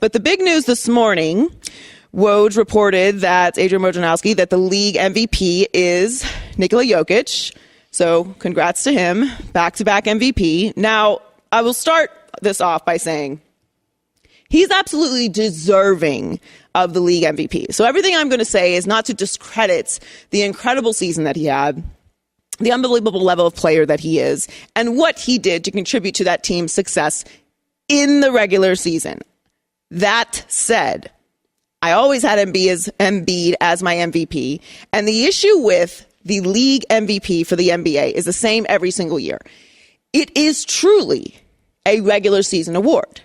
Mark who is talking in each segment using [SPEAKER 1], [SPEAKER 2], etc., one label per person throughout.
[SPEAKER 1] But the big news this morning, Woj reported that Adrian Wojnarowski, that the league MVP is Nikola Jokic. So congrats to him, back-to-back MVP. Now, I will start this off by saying he's absolutely deserving of the league MVP. So everything I'm going to say is not to discredit the incredible season that he had, the unbelievable level of player that he is, and what he did to contribute to that team's success in the regular season. That said, I always had Embiid as my MVP, and the issue with the league MVP for the NBA is the same every single year. It is truly a regular season award,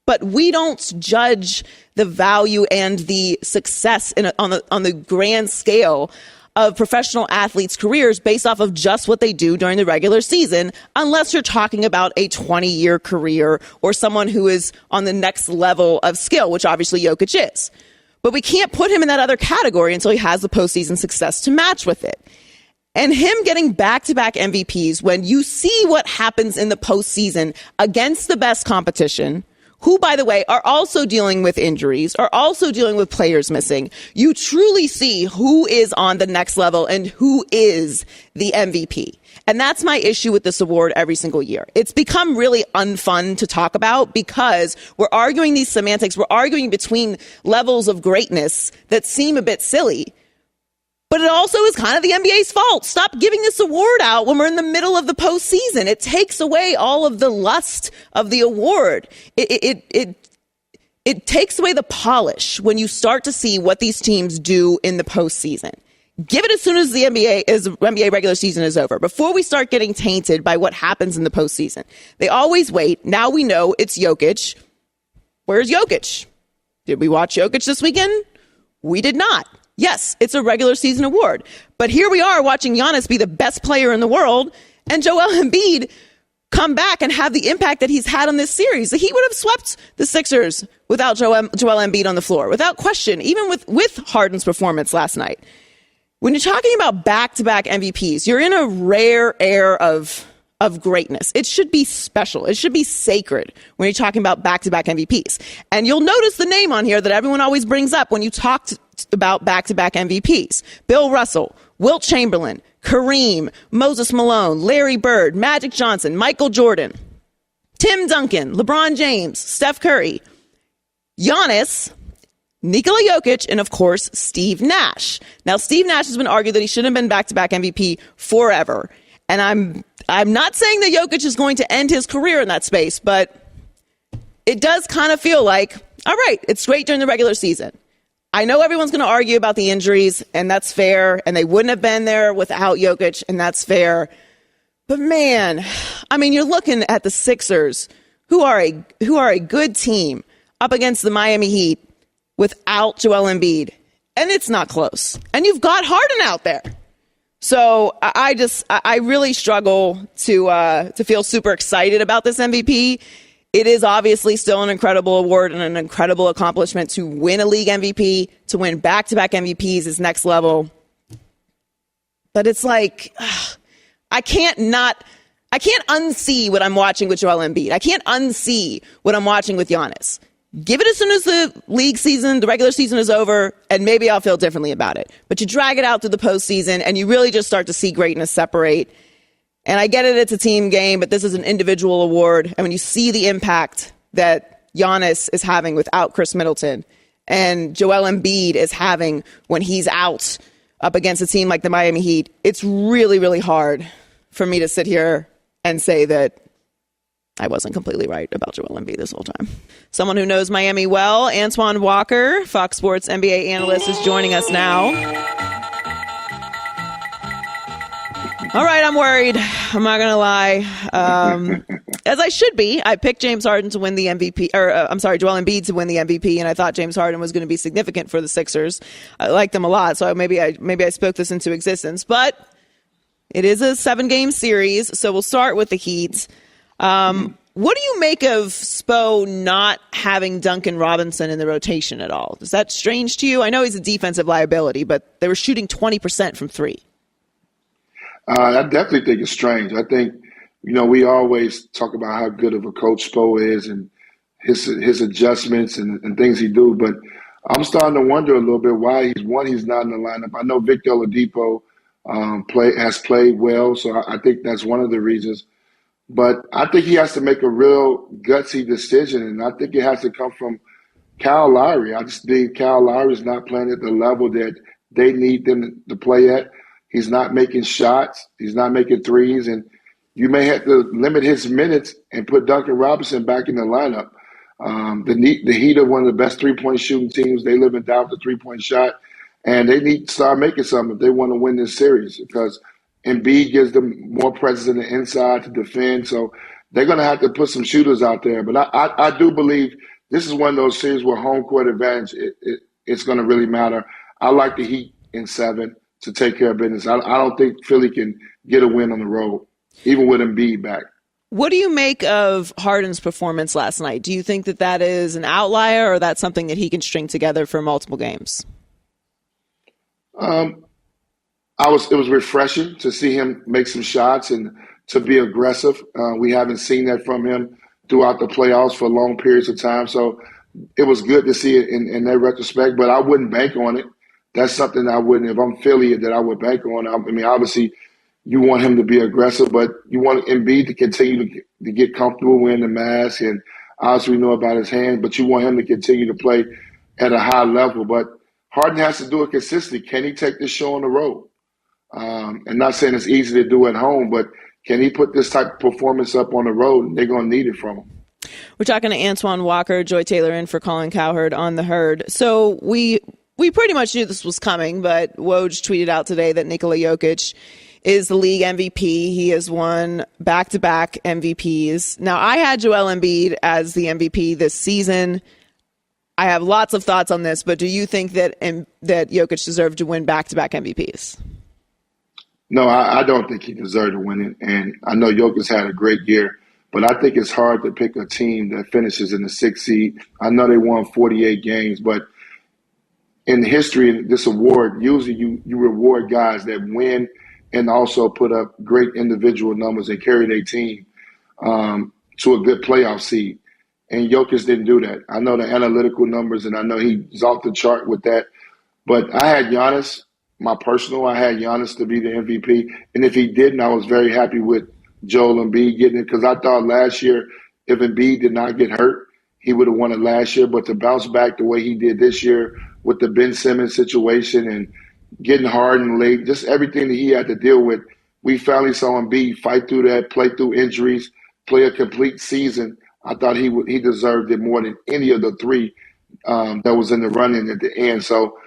[SPEAKER 1] but we don't judge the value and the success on the grand scale of professional athletes' careers based off of just what they do during the regular season, unless you're talking about a 20-year career or someone who is on the next level of skill, which obviously Jokic is. But we can't put him in that other category until he has the postseason success to match with it. And him getting back-to-back MVPs when you see what happens in the postseason against the best competition, who, by the way, are also dealing with injuries, are also dealing with players missing, you truly see who is on the next level and who is the MVP. And that's my issue with this award every single year. It's become really unfun to talk about because we're arguing these semantics. We're arguing between levels of greatness that seem a bit silly. But it also is kind of the NBA's fault. Stop giving this award out when we're in the middle of the postseason. It takes away all of the lust of the award. It takes away the polish when you start to see what these teams do in the postseason. Give it as soon as the NBA regular season is over, before we start getting tainted by what happens in the postseason. They always wait. Now we know it's Jokic. Where's Jokic? Did we watch Jokic this weekend? We did not. Yes, it's a regular season award. But here we are watching Giannis be the best player in the world and Joel Embiid come back and have the impact that he's had on this series. He would have swept the Sixers without Joel Embiid on the floor, without question, even with Harden's performance last night. When you're talking about back-to-back MVPs, you're in a rare air of greatness. It should be special. It should be sacred when you're talking about back-to-back MVPs. And you'll notice the name on here that everyone always brings up when you talk about back-to-back MVPs. Bill Russell, Wilt Chamberlain, Kareem, Moses Malone, Larry Bird, Magic Johnson, Michael Jordan, Tim Duncan, LeBron James, Steph Curry, Giannis, Nikola Jokic, and of course, Steve Nash. Now, Steve Nash has been argued that he shouldn't have been back-to-back MVP forever. And I'm not saying that Jokic is going to end his career in that space, but it does kind of feel like, all right, it's great during the regular season. I know everyone's going to argue about the injuries, and that's fair, and they wouldn't have been there without Jokic, and that's fair. But man, I mean, you're looking at the Sixers, who are a good team, up against the Miami Heat without Joel Embiid, and it's not close. And you've got Harden out there. So I really struggle to feel super excited about this MVP. It is obviously still an incredible award and an incredible accomplishment to win a league MVP, to win back-to-back MVPs is next level. But it's like, I can't unsee what I'm watching with Joel Embiid. I can't unsee what I'm watching with Giannis. Give it as soon as the league season, the regular season is over, and maybe I'll feel differently about it. But you drag it out through the postseason, and you really just start to see greatness separate. And I get it, it's a team game, but this is an individual award. And when you see the impact that Giannis is having without Chris Middleton and Joel Embiid is having when he's out up against a team like the Miami Heat, it's really, really hard for me to sit here and say that I wasn't completely right about Joel Embiid this whole time. Someone who knows Miami well, Antoine Walker, Fox Sports NBA analyst, is joining us now. All right, I'm worried. I'm not going to lie. As I should be. I picked James Harden to win the MVP, Joel Embiid to win the MVP, and I thought James Harden was going to be significant for the Sixers. I like them a lot, so maybe I spoke this into existence. But it is a 7-game series, so we'll start with the Heat. What do you make of Spo not having Duncan Robinson in the rotation at all? Is that strange to you? I know he's a defensive liability, but they were shooting 20% from three.
[SPEAKER 2] I definitely think it's strange. I think, we always talk about how good of a coach Spo is and his adjustments and things he do. But I'm starting to wonder a little bit why he's not in the lineup. I know Victor Oladipo has played well, so I think that's one of the reasons. But I think he has to make a real gutsy decision, and I think it has to come from Kyle Lowry. I just think Kyle Lowry is not playing at the level that they need them to play at. He's not making shots. He's not making threes, and you may have to limit his minutes and put Duncan Robinson back in the lineup. The Heat are one of the best three-point shooting teams. They live and die with the three-point shot, and they need to start making something if they want to win this series because Embiid gives them more presence in the inside to defend. So they're going to have to put some shooters out there. But I do believe this is one of those series where home court advantage it's going to really matter. I like the Heat in 7 to take care of business. I don't think Philly can get a win on the road, even with Embiid back.
[SPEAKER 1] What do you make of Harden's performance last night? Do you think that that is an outlier or that's something that he can string together for multiple games?
[SPEAKER 2] It was refreshing to see him make some shots and to be aggressive. We haven't seen that from him throughout the playoffs for long periods of time. So it was good to see it in that retrospect, but I wouldn't bank on it. That's something I wouldn't, if I'm Philly, that I would bank on. I mean, obviously, you want him to be aggressive, but you want Embiid to continue to get comfortable wearing the mask. And obviously, we know about his hands, but you want him to continue to play at a high level. But Harden has to do it consistently. Can he take this show on the road? And not saying it's easy to do at home, but can he put this type of performance up on the road? They're going to need it from him.
[SPEAKER 1] We're talking to Antoine Walker, Joy Taylor in for Colin Cowherd on The Herd. So we pretty much knew this was coming, but Woj tweeted out today that Nikola Jokic is the league MVP. He has won back-to-back MVPs. Now, I had Joel Embiid as the MVP this season. I have lots of thoughts on this, but do you think that Jokic deserved to win back-to-back MVPs?
[SPEAKER 2] No, I don't think he deserved to win it. And I know Jokic had a great year, but I think it's hard to pick a team that finishes in the 6th seed. I know they won 48 games, but in history of this award, usually you reward guys that win and also put up great individual numbers and carry their team to a good playoff seed. And Jokic didn't do that. I know the analytical numbers, and I know he's off the chart with that. But I had Giannis. I had Giannis to be the MVP. And if he didn't, I was very happy with Joel Embiid getting it because I thought last year if Embiid did not get hurt, he would have won it last year. But to bounce back the way he did this year with the Ben Simmons situation and getting Harden late, just everything that he had to deal with, we finally saw Embiid fight through that, play through injuries, play a complete season. I thought he deserved it more than any of the three that was in the running at the end. So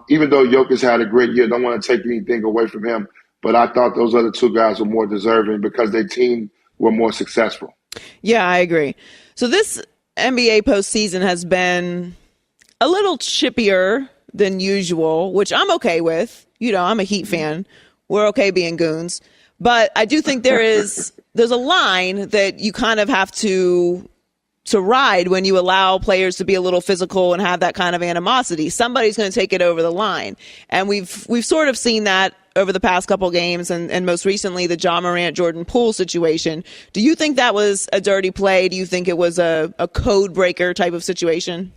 [SPEAKER 2] even though Jokic had a great year, don't want to take anything away from him, but I thought those other two guys were more deserving because their team were more successful.
[SPEAKER 1] Yeah, I agree. So this NBA postseason has been a little chippier than usual, which I'm okay with. You know, I'm a Heat fan. We're okay being goons. But I do think there's a line that you kind of have to ride when you allow players to be a little physical and have that kind of animosity. Somebody's going to take it over the line. And we've sort of seen that over the past couple games and most recently the Ja Morant, Jordan Poole situation. Do you think that was a dirty play? Do you think it was a code breaker type of situation?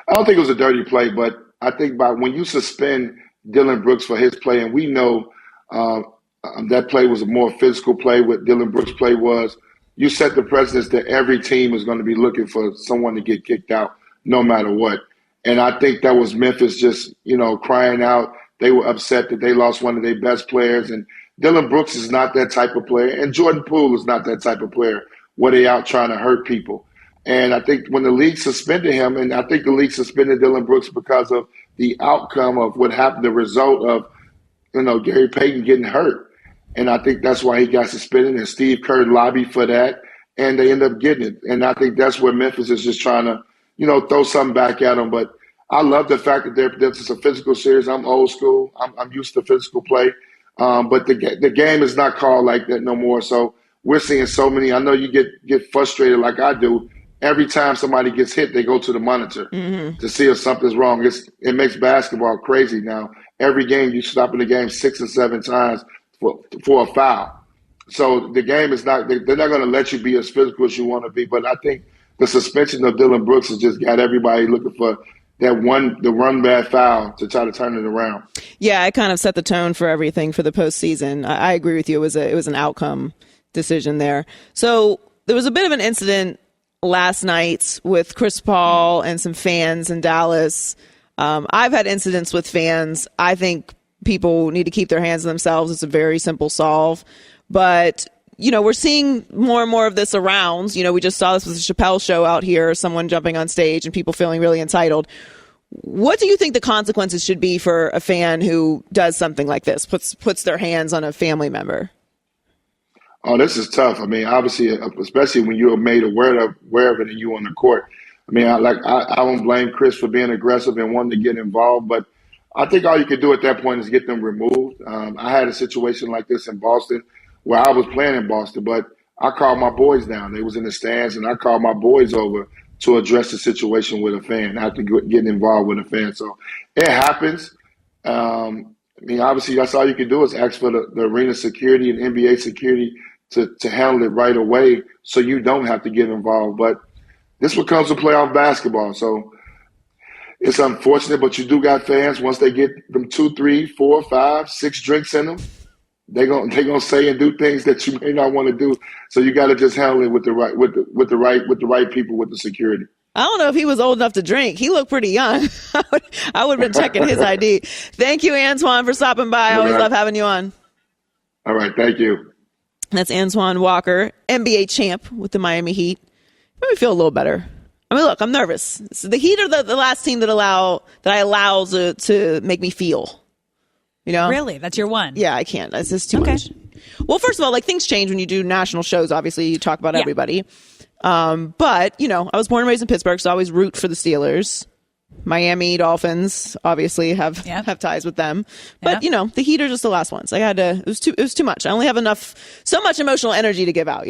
[SPEAKER 2] I don't think it was a dirty play, but I think when you suspend Dillon Brooks for his play, and we know that play was a more physical play, what Dillon Brooks' play was, you set the precedence that every team is going to be looking for someone to get kicked out no matter what. And I think that was Memphis just, crying out. They were upset that they lost one of their best players. And Dillon Brooks is not that type of player. And Jordan Poole is not that type of player where they out trying to hurt people. And I think when the league suspended him, and I think the league suspended Dillon Brooks because of the outcome of what happened, the result of, Gary Payton getting hurt. And I think that's why he got suspended, and Steve Kerr lobbied for that, and they end up getting it. And I think that's where Memphis is just trying to, throw something back at them. But I love the fact that this is a physical series. I'm old school. I'm used to physical play. But the game is not called like that no more. So we're seeing so many. I know you get frustrated like I do. Every time somebody gets hit, they go to the monitor to see if something's wrong. It makes basketball crazy now. Every game you stop in the game 6 or 7 times for a foul. So the game is not – they're not going to let you be as physical as you want to be. But I think the suspension of Dylan Brooks has just got everybody looking for the run bad foul to try to turn it around.
[SPEAKER 1] Yeah, it kind of set the tone for everything for the postseason. I agree with you. It was an outcome decision there. So there was a bit of an incident last night with Chris Paul and some fans in Dallas. I've had incidents with fans. I think people need to keep their hands to themselves. It's a very simple solve. But, we're seeing more and more of this around. We just saw this with the Chappelle show out here, someone jumping on stage and people feeling really entitled. What do you think the consequences should be for a fan who does something like this, puts their hands on a family member?
[SPEAKER 2] Oh, this is tough. I mean, obviously, especially when you're made aware of it and you're on the court. I mean, I don't blame Chris for being aggressive and wanting to get involved, but I think all you could do at that point is get them removed. I had a situation like this in Boston where I was playing in Boston, but I called my boys down. They was in the stands, and I called my boys over to address the situation with a fan after getting involved with a fan. So it happens. I mean, obviously, that's all you can do is ask for the arena security and NBA security to handle it right away so you don't have to get involved. But this what comes with playoff basketball. So it's unfortunate, but you do got fans. Once they get them 2, 3, 4, 5, 6 drinks in them, they're gonna say and do things that you may not want to do. So you got to just handle it with the right people with the security.
[SPEAKER 1] I don't know if he was old enough to drink. He looked pretty young. I would have been checking his ID. Thank you, Antoine, for stopping by. I always love having you on.
[SPEAKER 2] All right, thank you.
[SPEAKER 1] That's Antoine Walker, NBA champ with the Miami Heat. Made me feel a little better. I mean, look, I'm nervous. So the Heat are the last team that I allow to make me feel.
[SPEAKER 3] Really? That's your one?
[SPEAKER 1] Yeah, I can't. That's just too much. Well, first of all, things change when you do national shows. Obviously, you talk about everybody. But, I was born and raised in Pittsburgh, so I always root for the Steelers. Miami Dolphins obviously have ties with them. But, the Heat are just the last ones. It was too much. I only have so much emotional energy to give out,